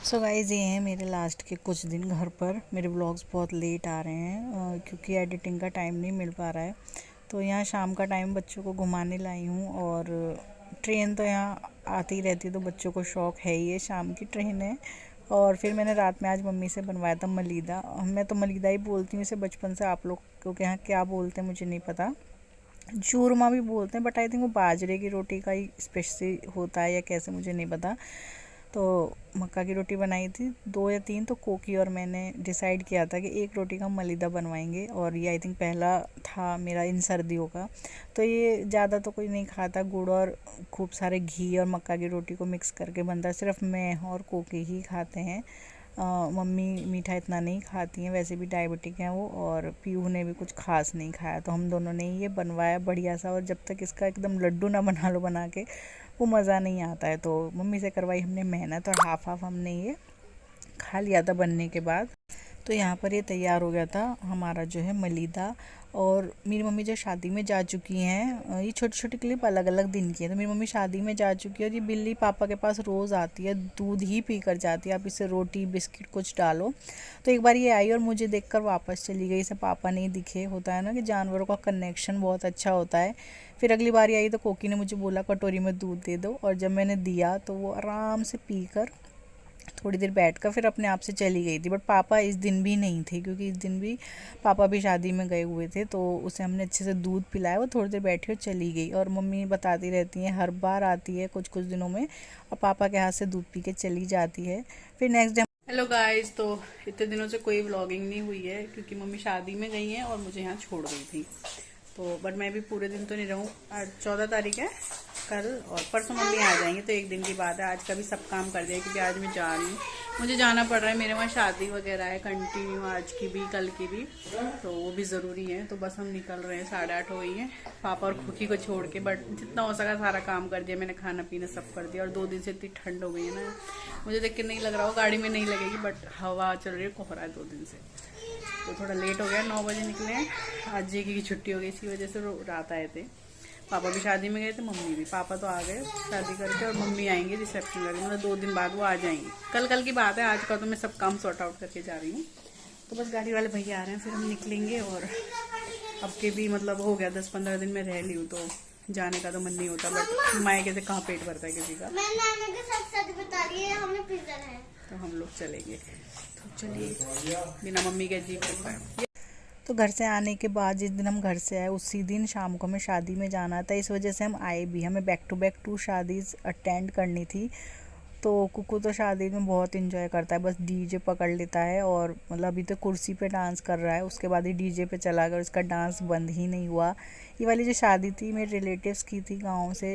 So guys, ये हैं मेरे लास्ट के कुछ दिन घर पर। मेरे व्लॉग्स बहुत लेट आ रहे हैं क्योंकि एडिटिंग का टाइम नहीं मिल पा रहा है। तो यहाँ शाम का टाइम बच्चों को घुमाने लाई हूँ और ट्रेन तो यहाँ आती ही रहती है, तो बच्चों को शौक़ है ही, ये शाम की ट्रेन है। और फिर मैंने रात में आज मम्मी से बनवाया था मलीदा। मैं तो मलीदा ही बोलती हूँ इसे बचपन से। आप लोग क्योंकि यहाँ क्या बोलते हैं मुझे नहीं पता। चूरमा भी बोलते हैं, बट आई थिंक वो बाजरे की रोटी का ही स्पेशली होता है या कैसे, मुझे नहीं पता। तो मक्का की रोटी बनाई थी 2 या 3, तो कोकी और मैंने डिसाइड किया था कि एक रोटी का मलीदा बनवाएंगे। और ये आई थिंक पहला था मेरा इन सर्दियों का। तो ये ज़्यादा तो कोई नहीं खाता, गुड़ और खूब सारे घी और मक्का की रोटी को मिक्स करके बनता है। सिर्फ मैं और कोकी ही खाते हैं। मम्मी मीठा इतना नहीं खाती हैं, वैसे भी डायबिटिक हैं वो, और पीहू ने भी कुछ खास नहीं खाया। तो हम दोनों ने ये बनवाया बढ़िया सा। और जब तक इसका एकदम लड्डू ना बना लो बना के, वो मज़ा नहीं आता है। तो मम्मी से करवाई हमने मेहनत, और हाफ हाफ हमने ये खा लिया था बनने के बाद। तो यहाँ पर ये तैयार हो गया था हमारा जो है मलीदा। और मेरी मम्मी जो शादी में जा चुकी हैं, ये छोटी छोटी क्लिप अलग अलग दिन की है। तो मेरी मम्मी शादी में जा चुकी है और ये बिल्ली पापा के पास रोज़ आती है, दूध ही पी कर जाती है। आप इसे रोटी बिस्किट कुछ डालो। तो एक बार ये आई और मुझे देखकर वापस चली गई, इसे पापा नहीं दिखे। होता है ना कि जानवरों का कनेक्शन बहुत अच्छा होता है। फिर अगली बार आई तो कोकी ने मुझे बोला कटोरी में दूध दे दो, और जब मैंने दिया तो वो आराम से पी कर थोड़ी देर बैठकर फिर अपने आप से चली गई थी। बट पापा इस दिन भी नहीं थे, क्योंकि इस दिन भी पापा भी शादी में गए हुए थे। तो उसे हमने अच्छे से दूध पिलाया, वो थोड़ी देर बैठी और चली गई। और मम्मी बताती रहती हैं, हर बार आती है कुछ कुछ दिनों में और पापा के हाथ से दूध पी के चली जाती है। फिर नेक्स्ट डे। हेलो गाइस, तो इतने दिनों से कोई व्लॉगिंग नहीं हुई है क्योंकि मम्मी शादी में गई हैं और मुझे यहाँ छोड़ गई थी। तो बट मैं भी पूरे दिन तो नहीं रहूँ। आज 14 तारीख है, कल और परसों मम्मी आ जाएंगी, तो एक दिन की बात है। आज का भी सब काम कर दिया क्योंकि आज मैं जा रही हूँ, मुझे जाना पड़ रहा है। मेरे वहाँ शादी वगैरह है कंटिन्यू, आज की भी कल की भी, तो वो भी ज़रूरी है। तो बस हम निकल रहे हैं, 8:30 हो गई हैं पापा और खुकी को छोड़ के। बट जितना हो सका सारा काम कर दिया मैंने, खाना पीना सब कर दिया। और 2 दिन से इतनी ठंड हो गई है ना, मुझे देख के नहीं लग रहा हो गाड़ी में नहीं लगेगी, बट हवा चल रही है, कोहरा है 2 दिन से। तो थोड़ा लेट हो गया, 9 बजे निकले हैं। आज जी की छुट्टी हो गई, इसी वजह से रात आए थे। पापा भी शादी में गए थे, मम्मी भी। पापा तो आ गए शादी करके, और मम्मी आएंगी रिसेप्शन करके, मतलब 2 दिन बाद वो आ जाएंगी। कल की बात है, आज का तो मैं सब काम सॉर्ट आउट करके जा रही हूँ। तो बस गाड़ी वाले भैया आ रहे हैं, फिर हम निकलेंगे। और अब के भी मतलब हो गया 10-15 दिन में रह ली हूँ, तो जाने का तो मन नहीं होता। बट मायके से कहाँ पेट भरता है किसी का। मैं नाना के साथ सच बता रही है, हमें पिज्जा है। तो हम लोग चलेंगे, तो चलिए बिना मम्मी के अजीब लगता है। तो घर से आने के बाद जिस दिन हम घर से आए उसी दिन शाम को हमें शादी में जाना था, इस वजह से हम आए भी। हमें बैक टू बैक 2 शादीज़ अटेंड करनी थी। तो कुकू तो शादी में बहुत इंजॉय करता है, बस डीजे पकड़ लेता है। और मतलब अभी तो कुर्सी पे डांस कर रहा है, उसके बाद ही डीजे पे चला गया, उसका डांस बंद ही नहीं हुआ। ये वाली जो शादी थी मेरे रिलेटिव्स की थी गाँव से।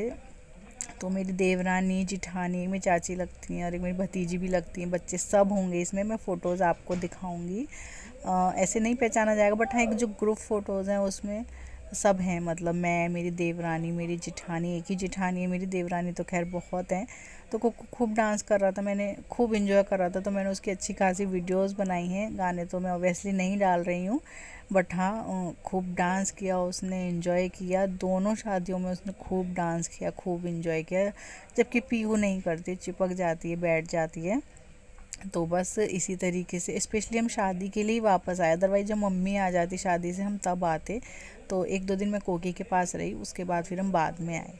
तो मेरी देवरानी, जिठानी, एक मेरी चाची लगती हैं और एक मेरी भतीजी भी लगती हैं। बच्चे सब होंगे इसमें, मैं फ़ोटोज़ आपको दिखाऊंगी। ऐसे नहीं पहचाना जाएगा, बट हाँ एक जो ग्रुप फ़ोटोज़ हैं उसमें सब हैं। मतलब मैं, मेरी देवरानी, मेरी जिठानी, एक ही जिठानी है, मेरी देवरानी तो खैर बहुत हैं। तो खूब डांस कर रहा था, मैंने खूब इंजॉय कर रहा था। तो मैंने उसकी अच्छी खासी वीडियोस बनाई हैं। गाने तो मैं ऑब्वियसली नहीं डाल रही हूँ, बट हाँ खूब डांस किया उसने, इंजॉय किया। दोनों शादियों में उसने खूब डांस किया, खूब इंजॉय किया। जबकि पीहू नहीं करती, चिपक जाती है, बैठ जाती है। तो बस इसी तरीके से स्पेशली हम शादी के लिए ही वापस आए। अदरवाइज़ जब मम्मी आ जाती शादी से हम तब आते। तो 1-2 दिन मैं कोकी के पास रही, उसके बाद फिर हम बाद में आए।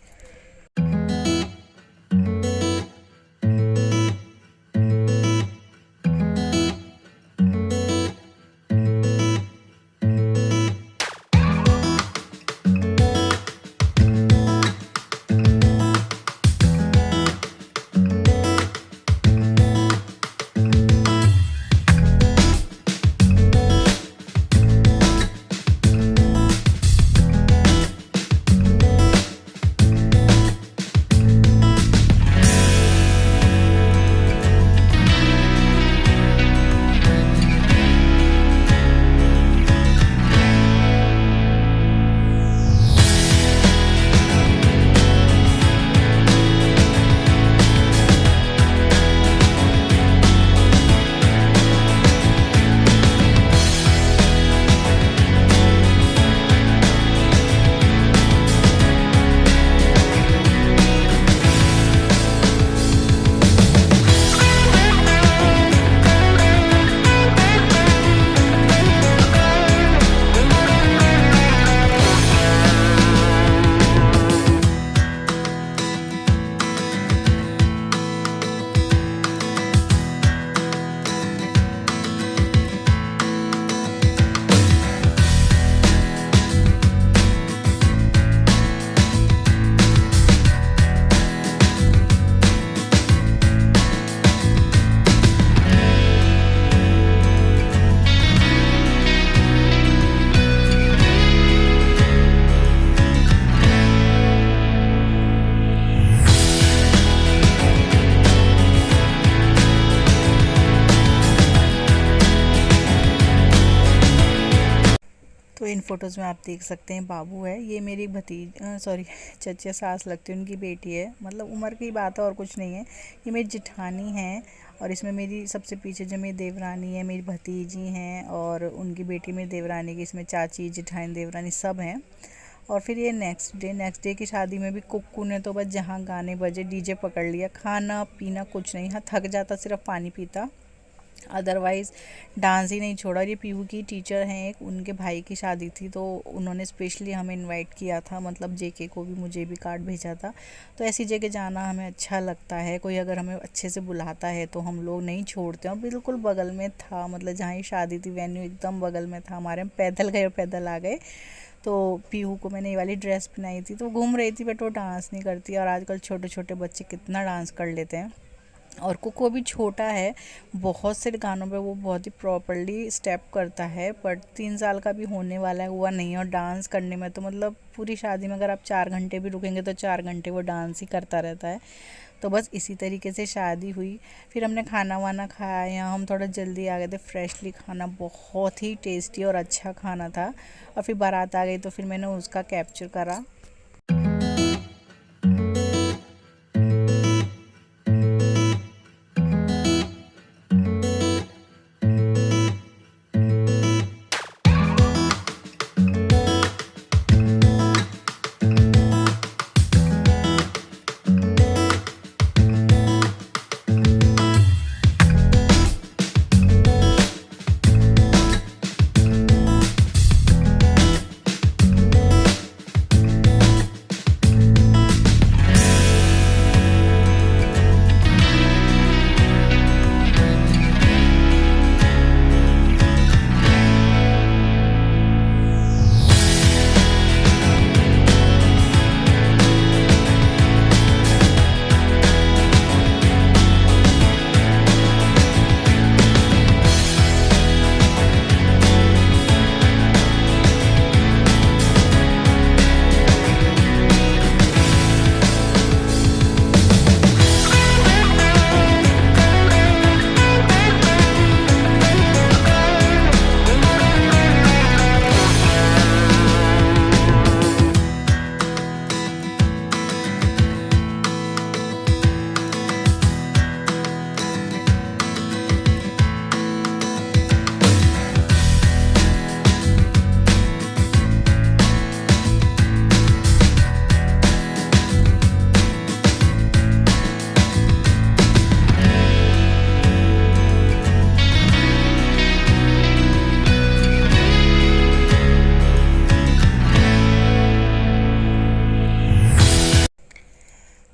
फ़ोटोज़ में आप देख सकते हैं बाबू है, ये मेरी सॉरी चचा सास लगती है, उनकी बेटी है, मतलब उम्र की बात है और कुछ नहीं है। ये मेरी जिठानी है और इसमें मेरी सबसे पीछे जो मेरी देवरानी है, मेरी भतीजी हैं और उनकी बेटी मेरी देवरानी की, इसमें चाची जिठानी देवरानी सब हैं। और फिर ये नेक्स्ट डे की शादी में भी कुक्कू ने तो बस जहाँ गाने बजे डीजे पकड़ लिया, खाना पीना कुछ नहीं, हाँ थक जाता सिर्फ पानी पीता, अदरवाइज़ डांस ही नहीं छोड़ा। ये पीहू की टीचर हैं एक, उनके भाई की शादी थी तो उन्होंने स्पेशली हमें इनवाइट किया था, मतलब जेके को भी मुझे भी कार्ड भेजा था। तो ऐसी जगह जाना हमें अच्छा लगता है, कोई अगर हमें अच्छे से बुलाता है तो हम लोग नहीं छोड़ते हैं। बिल्कुल बगल में था, मतलब जहाँ ये शादी थी वेन्यू एकदम बगल में था हमारे, हम पैदल गए और पैदल आ गए। तो पीहू को मैंने ये वाली ड्रेस पहनाई थी, तो घूम रही थी बट वो डांस नहीं करती, और आजकल छोटे छोटे बच्चे कितना डांस कर लेते हैं। और कुको भी छोटा है, बहुत से गानों पे वो बहुत ही प्रॉपरली स्टेप करता है, बट 3 साल का भी होने वाला है, हुआ नहीं है। और डांस करने में तो मतलब पूरी शादी में अगर आप 4 घंटे भी रुकेंगे तो 4 घंटे वो डांस ही करता रहता है। तो बस इसी तरीके से शादी हुई। फिर हमने खाना वाना खाया, यहाँ हम थोड़ा जल्दी आ गए थे, फ्रेशली खाना बहुत ही टेस्टी और अच्छा खाना था। और फिर बारात आ गई तो फिर मैंने उसका कैप्चर करा।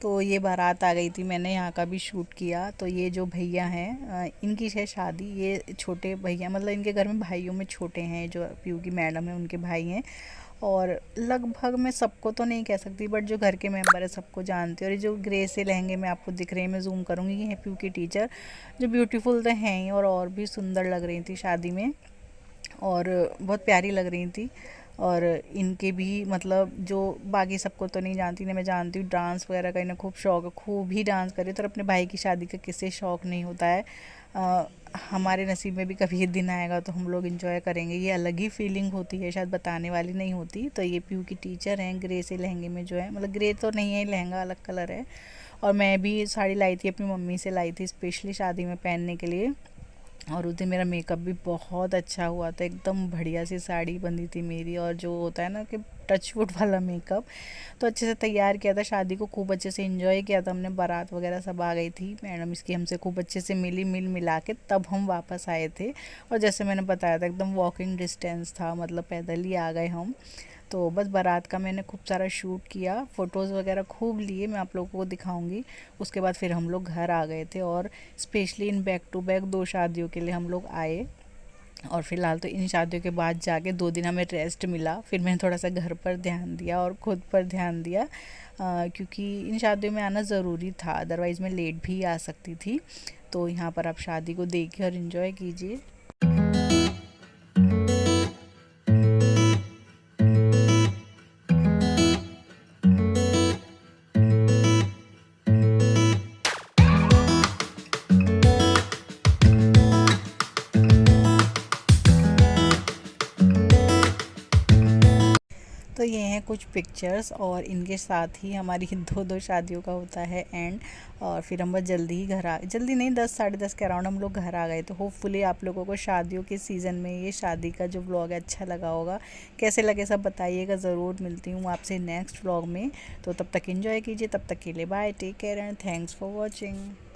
तो ये बारात आ गई थी, मैंने यहाँ का भी शूट किया। तो ये जो भैया हैं इनकी है शादी, ये छोटे भैया मतलब इनके घर में भाइयों में छोटे हैं, जो पीयू की मैडम है उनके भाई हैं। और लगभग मैं सबको तो नहीं कह सकती बट जो घर के मेंबर है सबको जानती हूँ। और ये जो ग्रे से लहंगे में आपको दिख रहे हैं, मैं जूम करूँगी, ये है पीयू की टीचर, जो ब्यूटीफुल तो हैं ही और भी सुंदर लग रही थी शादी में और बहुत प्यारी लग रही थी। और इनके भी मतलब जो बाकी सबको तो नहीं जानती ना, मैं जानती हूँ डांस वगैरह का इन्हें खूब शौक है, खूब ही डांस करे। तो अपने भाई की शादी का किसे शौक नहीं होता है। हमारे नसीब में भी कभी ये दिन आएगा तो हम लोग इन्जॉय करेंगे, ये अलग ही फीलिंग होती है, शायद बताने वाली नहीं होती। तो ये पीयू की टीचर हैं, ग्रे से लहंगे में जो है, मतलब ग्रे तो नहीं है, लहंगा अलग कलर है। और मैं भी साड़ी लाई थी, अपनी मम्मी से लाई थी स्पेशली शादी में पहनने के लिए। और उस दिन मेरा मेकअप भी बहुत अच्छा हुआ था, एकदम बढ़िया सी साड़ी बंधी थी मेरी, और जो होता है ना कि टचवुड वाला मेकअप, तो अच्छे से तैयार किया था। शादी को खूब अच्छे से एंजॉय किया था हमने, बारात वगैरह सब आ गई थी, मैडम इसकी हमसे खूब अच्छे से मिला के तब हम वापस आए थे। और जैसे मैंने बताया था एकदम वॉकिंग डिस्टेंस था, मतलब पैदल ही आ गए हम। तो बस बारात का मैंने खूब सारा शूट किया, फ़ोटोज़ वगैरह खूब लिए, मैं आप लोगों को दिखाऊंगी। उसके बाद फिर हम लोग घर आ गए थे और specially in back to back 2 शादियों के लिए हम लोग आए। और फ़िलहाल तो इन शादियों के बाद जाके 2 दिन हमें रेस्ट मिला, फिर मैंने थोड़ा सा घर पर ध्यान दिया और ख़ुद पर ध्यान दिया, क्योंकि इन शादियों में आना ज़रूरी था, अदरवाइज़ मैं लेट भी आ सकती थी। तो यहाँ पर आप शादी को देखिए और इन्जॉय कीजिए। तो ये हैं कुछ पिक्चर्स और इनके साथ ही हमारी 2 शादियों का होता है एंड। और फिर हम बस जल्दी ही जल्दी नहीं 10 साढ़े 10 के अराउंड हम लोग घर आ गए। तो होपफुली आप लोगों को शादियों के सीज़न में ये शादी का जो व्लॉग है अच्छा लगा होगा। कैसे लगे सब बताइएगा ज़रूर। मिलती हूँ आपसे नेक्स्ट व्लॉग में। तो तब तक एंजॉय कीजिए, तब तक के लिए bye, take care and thanks for watching.